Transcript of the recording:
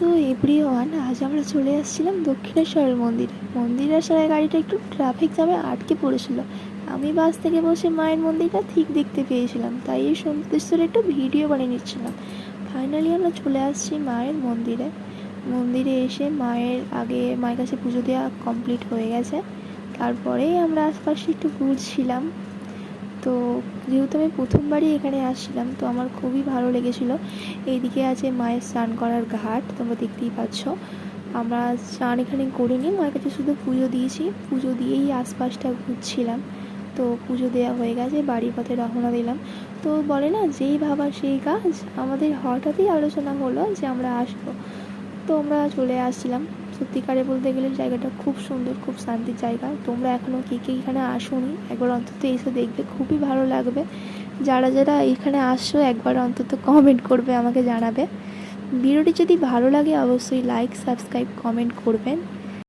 So everyone, আজ আমরা চলে আসছিলাম দক্ষিণেশ্বরের মন্দিরে। মন্দিরে আসার আগে গাড়িটা একটু ট্রাফিক জ্যামে আটকে পড়েছিল। আমি বাস থেকে বসে মায়ের মন্দিরটা ঠিক দেখতে পেয়েছিলাম, তাই এই সুন্দর একটু ভিডিও বানিয়ে নিচ্ছিলাম। ফাইনালি আমরা চলে আসছি মায়ের মন্দিরে। মন্দিরে এসে মায়ের কাছে পুজো দেওয়া কমপ্লিট হয়ে গেছে। তারপরেই আমরা আশপাশে একটু ঘুরছিলাম। তো যেহেতু আমি প্রথমবারই এখানে আসছিলাম, তো আমার খুবই ভালো লেগেছিলো। এইদিকে আছে মায়ের স্নান করার ঘাট, তোমরা দেখতেই পাচ্ছ। আমরা স্নান এখানে করিনি, মায়ের কাছে শুধু পুজো দিয়েছি। পুজো দিয়েই আশপাশটা ঘুরছিলাম। তো পুজো দেওয়া হয়ে গেছে, বাড়ির পথে রওনা দিলাম। তো বলে না, যেই ভাবা সেই কাজ, আমাদের হঠাৎই আলোচনা হলো যে আমরা আসবো। তো আমরা চলে আসছিলাম। সত্যিকারে বলতে গেলে জায়গাটা খুব সুন্দর, খুব শান্তির জায়গা। তোমরা এখনও কে কে এখানে আসোনি, একবার অন্তত এসে দেখবে, খুবই ভালো লাগবে। যারা যারা এখানে আসছো একবার অন্তত কমেন্ট করবে, আমাকে জানাবে। ভিডিওটি যদি ভালো লাগে অবশ্যই লাইক, সাবস্ক্রাইব, কমেন্ট করবেন।